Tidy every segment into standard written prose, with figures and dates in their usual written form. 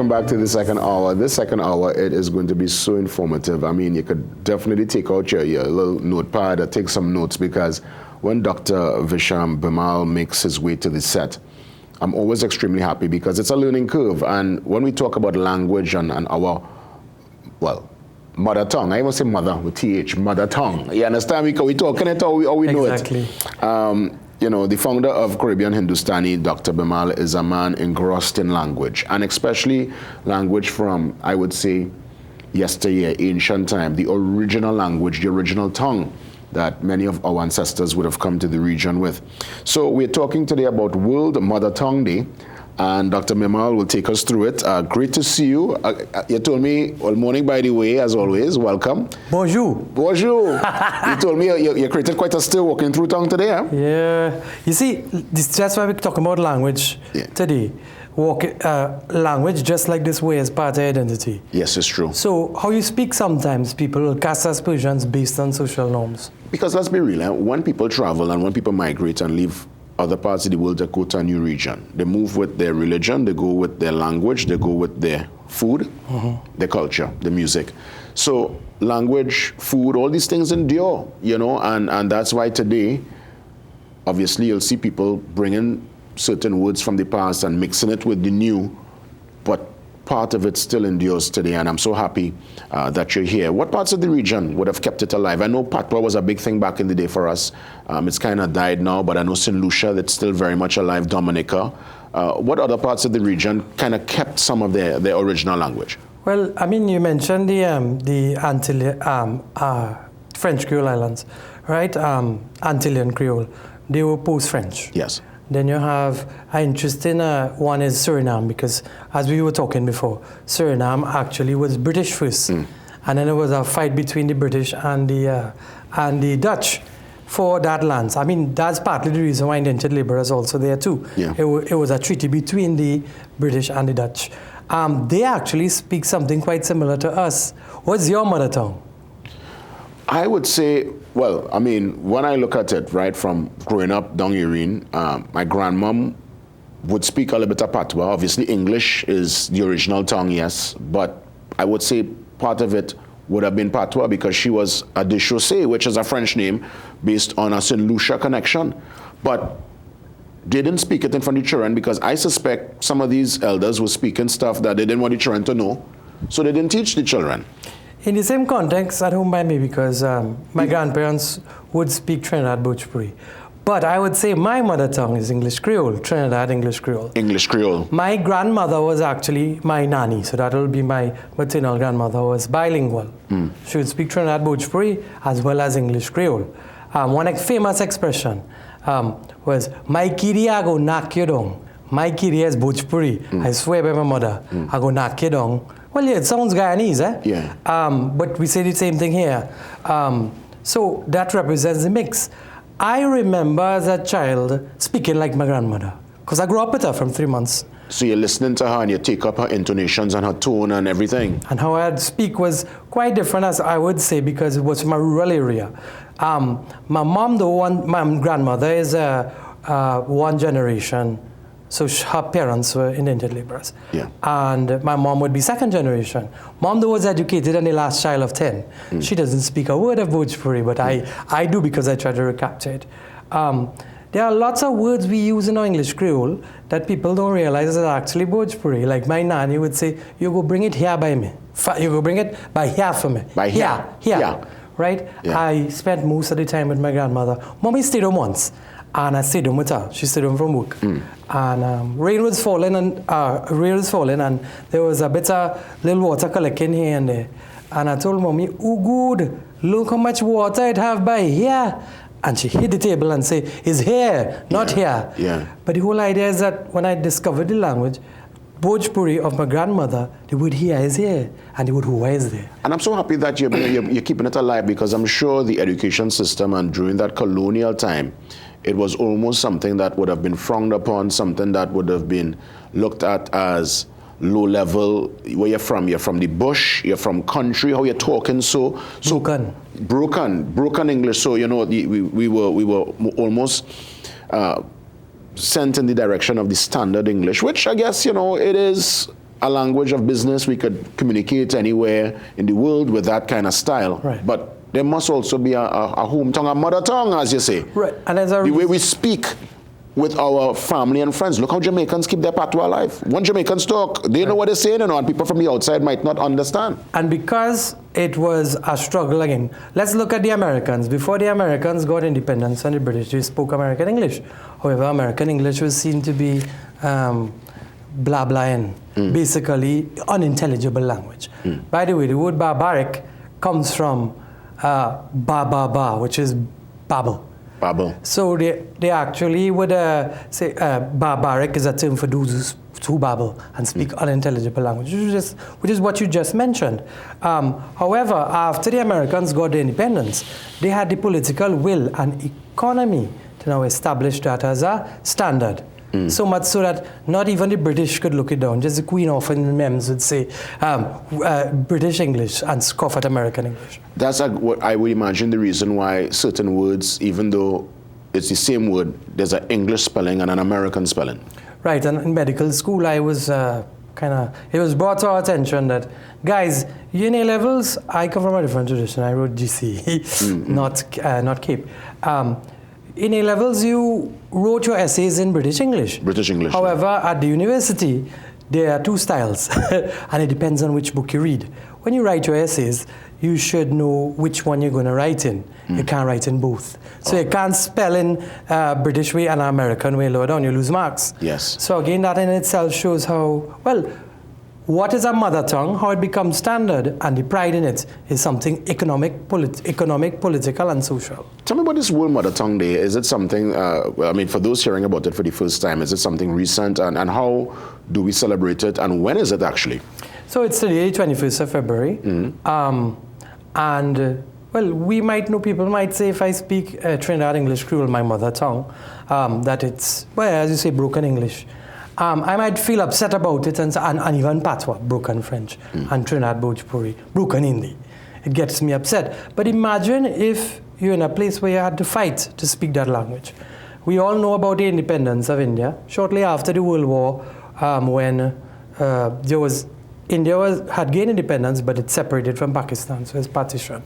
back to the second hour. This second hour, it is going to be so informative. I mean, you could definitely take out your little notepad or take some notes, because when Dr. Visham Bhimull makes his way to the set, I'm always extremely happy because it's a learning curve. And when we talk about language and our, well, mother tongue, I even say mother with TH, mother tongue. You understand? Because we talking it or we know exactly. it. You know, the founder of Caribbean Hindustani, Dr. Bhimull, is a man engrossed in language, and especially language from, I would say, yesteryear, ancient time, the original language, the original tongue that many of our ancestors would have come to the region with. So we're talking today about World Mother Tongue Day, and Dr. Bhimull will take us through it. Great to see you. You told me, well, morning by the way, as always, welcome. Bonjour. Bonjour. You told me you created quite a still walking through tongue today, huh? Yeah. You see, that's why we're talking about language today. Language, just like this way, is part of identity. Yes, it's true. So how you speak sometimes, people will cast aspersions based on social norms. Because let's be real, when people travel and when people migrate and leave other parts of the world, they go to a new region. They move with their religion, they go with their language, they go with their food, their culture, the music. So language, food, all these things endure, you know, and that's why today, obviously, you'll see people bringing certain words from the past and mixing it with the new, but part of it still endures today, and I'm so happy that you're here. What parts of the region would have kept it alive? I know Patois was a big thing back in the day for us. It's kind of died now, but I know St. Lucia, that's still very much alive, Dominica. What other parts of the region kind of kept some of their original language? Well, I mean, you mentioned the French Creole Islands, right? Antillean Creole. They were post-French. Yes. Then you have an interesting one is Suriname, because as we were talking before, Suriname actually was British first, and then there was a fight between the British and the Dutch for that land. I mean, that's partly the reason why indentured labor is also there too. Yeah. It was a treaty between the British and the Dutch. They actually speak something quite similar to us. What's your mother tongue? I would say, well, I mean, when I look at it, right, from growing up down Urine, my grandmom would speak a little bit of Patois. Obviously, English is the original tongue, yes, but I would say part of it would have been Patois because she was a de Chaussée, which is a French name based on a St. Lucia connection. But they didn't speak it in front of the children because I suspect some of these elders were speaking stuff that they didn't want the children to know, so they didn't teach the children. In the same context at home by me, because my grandparents would speak Trinidad Bhojpuri. But I would say my mother tongue is English Creole, Trinidad English Creole. English Creole. My grandmother was actually my nanny, so that will be my maternal grandmother, was bilingual. She would speak Trinidad Bhojpuri as well as English Creole. One famous expression was, "My kiri, I go knock you down." My kiri is Bhojpuri. I swear by my mother, I go knock you down. Well, yeah, it sounds Guyanese, eh? Yeah. But we say the same thing here. So that represents the mix. I remember as a child speaking like my grandmother, because I grew up with her from 3 months. So you're listening to her and you take up her intonations and her tone and everything. And how I'd speak was quite different, as I would say, because it was from a rural area. My mom, my grandmother is one generation. So her parents were indentured laborers. Yeah. And my mom would be second generation. Mom, though, was educated and the last child of 10. She doesn't speak a word of Bhojpuri, but I do because I try to recapture it. There are lots of words we use in our English Creole that people don't realize are actually Bhojpuri. Like my nanny would say, "You go bring it here by me. You go bring it by here for me." By here. Here. Right? Yeah. I spent most of the time with my grandmother. Mommy stayed home once. And I stayed home with her. She stayed home from work. And rain was falling, and there was a bit of little water collecting here and there. And I told Mommy, "Oh good, look how much water it have by here." And she hit the table and said, "It's here, not here." Yeah. But the whole idea is that when I discovered the language, Bhojpuri of my grandmother, the word here is here, and the word hua is there. And I'm so happy that you're keeping it alive, because I'm sure the education system, and during that colonial time, it was almost something that would have been frowned upon, something that would have been looked at as low level. Where you're from the bush, you're from country, how you're talking broken English. So, you know, we were almost sent in the direction of the standard English, which I guess, you know, it is a language of business. We could communicate anywhere in the world with that kind of style. Right. But there must also be a home tongue, a mother tongue, as you say. Right. And as the way we speak with our family and friends. Look how Jamaicans keep their patois alive. When Jamaicans talk, they know what they're saying, and people from the outside might not understand. And because it was a struggle again, let's look at the Americans. Before the Americans got independence from the British, they spoke American English. However, American English was seen to be blah blah, basically unintelligible language. By the way, the word barbaric comes from ba ba ba, which is babble. Babble. So they actually would say barbaric is a term for those who babble and speak unintelligible language, which is what you just mentioned. However, after the Americans got their independence, they had the political will and economy to now establish that as a standard. So much so that not even the British could look it down. Just the Queen often memes would say British English and scoff at American English. That's what I would imagine the reason why certain words, even though it's the same word, there's an English spelling and an American spelling. Right, and in medical school I was it was brought to our attention that, guys, in A-levels, I come from a different tradition. I wrote GC, not Cape. In A-levels, you wrote your essays in British English. British English. However, at the university, there are two styles, and it depends on which book you read. When you write your essays, you should know which one you're going to write in. You can't write in both. So you can't spell in British way and American way lower down. You lose marks. Yes. So again, that in itself shows how, well, what is a mother tongue, how it becomes standard, and the pride in it is something economic, political, and social. Tell me about this World Mother Tongue Day. Is it something, I mean, for those hearing about it for the first time, is it something recent, and how do we celebrate it, and when is it actually? So it's today, 21st of February, well, we might know, people might say if I speak Trinidad English Creole, my mother tongue, that it's, well, as you say, broken English. I might feel upset about it, and even Patois, broken French, and Trinidad Bhojpuri, broken Hindi. It gets me upset. But imagine if you're in a place where you had to fight to speak that language. We all know about the independence of India. Shortly after the World War, when India had gained independence, but it separated from Pakistan, so it's partition.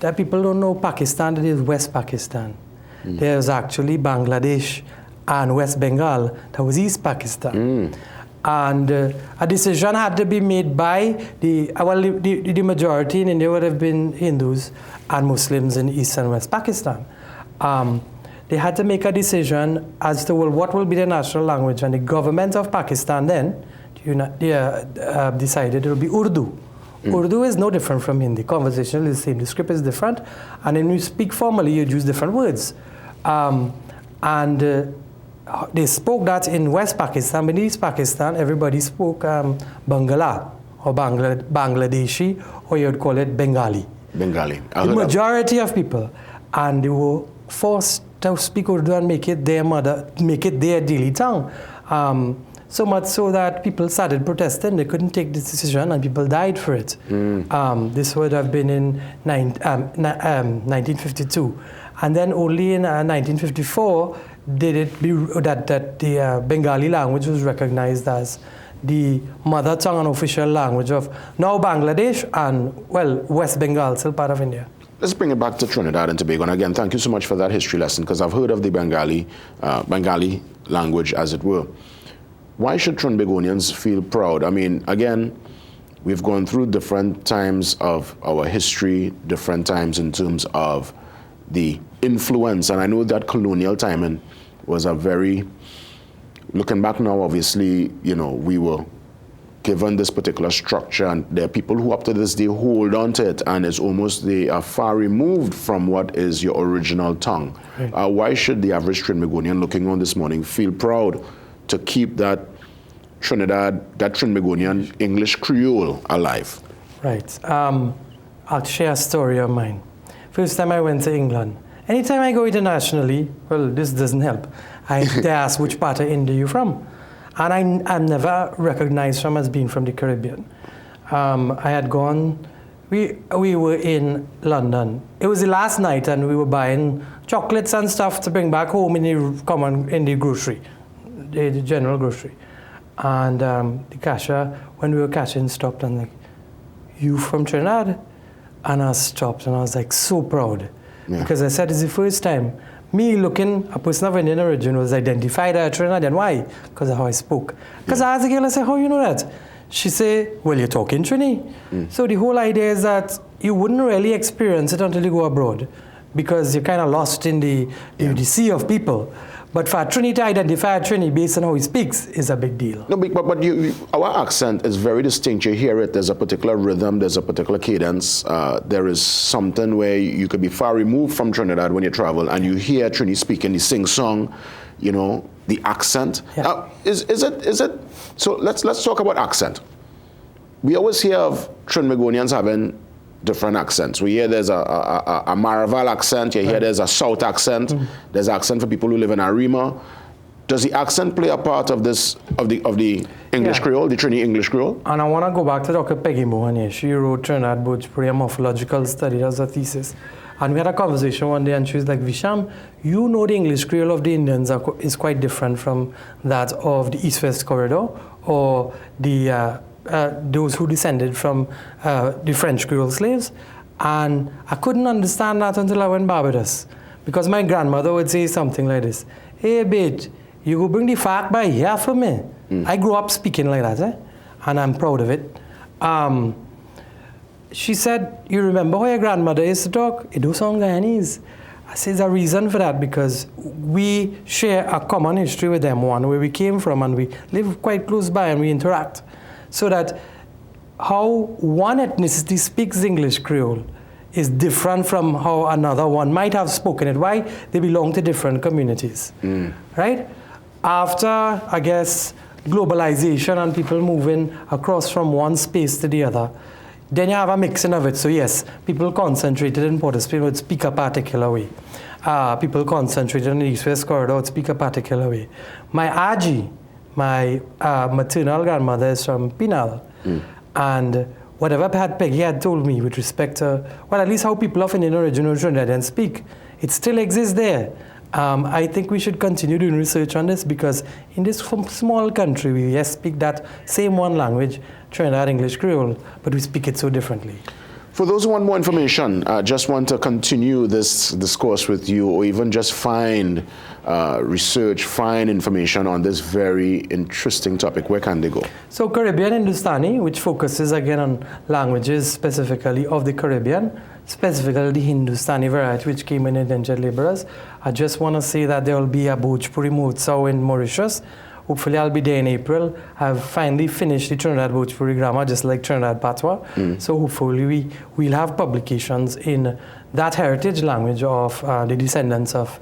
That people don't know Pakistan, that is West Pakistan. There's actually Bangladesh and West Bengal, that was East Pakistan. And a decision had to be made by the majority in India would have been Hindus and Muslims in East and West Pakistan. They had to make a decision as to, well, what will be the national language, and the government of Pakistan then decided it will be Urdu. Urdu is no different from Hindi. Conversational is the same. The script is different, and when you speak formally, you use different words. They spoke that in West Pakistan, but in East Pakistan, everybody spoke Bangla or Bangladeshi, or you'd call it Bengali. Bengali. The majority of people, and they were forced to speak Urdu and make it their daily tongue. So much so that people started protesting. They couldn't take this decision, and people died for it. This would have been in 1952. And then only in 1954 did it be that the Bengali language was recognized as the mother tongue and official language of now Bangladesh and, well, West Bengal, still part of India. Let's bring it back to Trinidad and Tobago. And again, thank you so much for that history lesson, because I've heard of the Bengali language, as it were. Why should Trinbagonians feel proud? I mean, again, we've gone through different times of our history, different times in terms of the influence. And I know that colonial timing was a very, looking back now, obviously, you know, we were given this particular structure, and there are people who up to this day hold on to it, and it's almost, they are far removed from what is your original tongue. Right. Why should the average Trinbagonian looking on this morning feel proud to keep that Trinbagonian English Creole alive? Right. I'll share a story of mine. First time I went to England. Anytime I go internationally, well, this doesn't help. They ask which part of India you're from. And I'm never recognized as being from the Caribbean. I had gone, we were in London. It was the last night, and we were buying chocolates and stuff to bring back home in the grocery, the general grocery. And the cashier, when we were catching, stopped and like, "You from Trinidad?" And I stopped and I was like so proud. Yeah. Because I said it's the first time me looking a person of Indian origin was identified as Trinidadian. Why? Because of how I spoke. Because I asked the girl, I said, "How you know that?" She said, "Well, you're talking Trini." So the whole idea is that you wouldn't really experience it until you go abroad, because you're kind of lost in the sea of people. But for a Trini to identify a Trini based on how he speaks is a big deal. No, but our accent is very distinct. You hear it, there's a particular rhythm, there's a particular cadence. There is something where you could be far removed from Trinidad when you travel and you hear Trini speaking the sing-song, you know, the accent. Yeah. Now, is it, so let's talk about accent. We always hear of Trinbagonians having different accents. We hear there's a Maraval accent, you hear there's a South accent, there's accent for people who live in Arima. Does the accent play a part of this, of the English Creole, the Trini English Creole? And I want to go back to Dr. Peggy Mohan here. She wrote Trinidad Bhojpuri, a morphological study as a thesis. And we had a conversation one day and she was like, "Visham, you know the English Creole of the Indians is quite different from that of the East-West corridor or the those who descended from the French Creole slaves." And I couldn't understand that until I went Barbados, because my grandmother would say something like this: "Hey, bitch, you go bring the fact by here for me." I grew up speaking like that, and I'm proud of it. She said, "You remember how your grandmother used to talk? It do sound Guyanese." I said, "There's a reason for that, because we share a common history with them, one where we came from, and we live quite close by and we interact. So that how one ethnicity speaks English Creole is different from how another one might have spoken it. Why? They belong to different communities, right? After, I guess, globalization and people moving across from one space to the other, then you have a mixing of it. So yes, people concentrated in Port of Spain would speak a particular way. People concentrated in the East-West corridor would speak a particular way. My Aji, my maternal grandmother, is from Pinal. And whatever Peggy had told me with respect to, well, at least how people of Indian origin or Trinidadian speak, it still exists there. I think we should continue doing research on this, because in this small country, we speak that same one language, Trinidad English Creole, but we speak it so differently. For those who want more information, just want to continue this discourse with you, or even just find research, find information on this very interesting topic, where can they go? So Caribbean Hindustani, which focuses again on languages specifically of the Caribbean, specifically the Hindustani variety, which came in indentured laborers. I just want to say that there will be a Bhojpuri Mahotsav in Mauritius. Hopefully I'll be there in April. I've finally finished the Trinidad Bhojpuri grammar, just like Trinidad Patois. So hopefully we'll have publications in that heritage language of the descendants of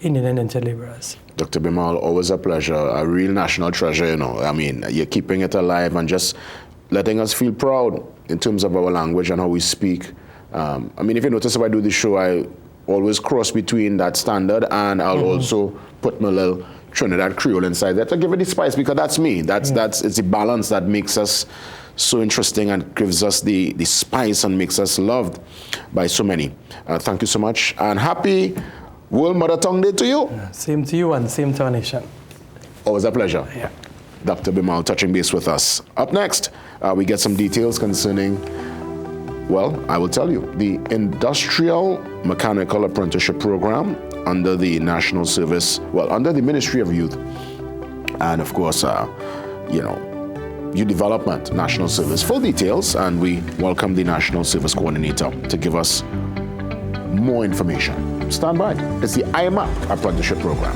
Indian indentured laborers. Dr. Bhimull, always a pleasure, a real national treasure, you know. I mean, you're keeping it alive and just letting us feel proud in terms of our language and how we speak. I mean, if you notice, if I do the show, I always cross between that standard, and I'll also put my little Trinidad Creole inside that to give it the spice, because that's me. It's the balance that makes us so interesting and gives us the spice and makes us loved by so many. Thank you so much, and happy World Mother Tongue Day to you. Same to you and same to our nation. Always a pleasure. Yeah. Dr. Bhimull touching base with us. Up next, we get some details concerning, well, I will tell you, the Industrial Mechanical Apprenticeship Program under the National Service, well, under the Ministry of Youth, and of course, Youth Development, National Service. Full details, and we welcome the National Service Coordinator to give us more information. Stand by. It's the IMAP Apprenticeship Program.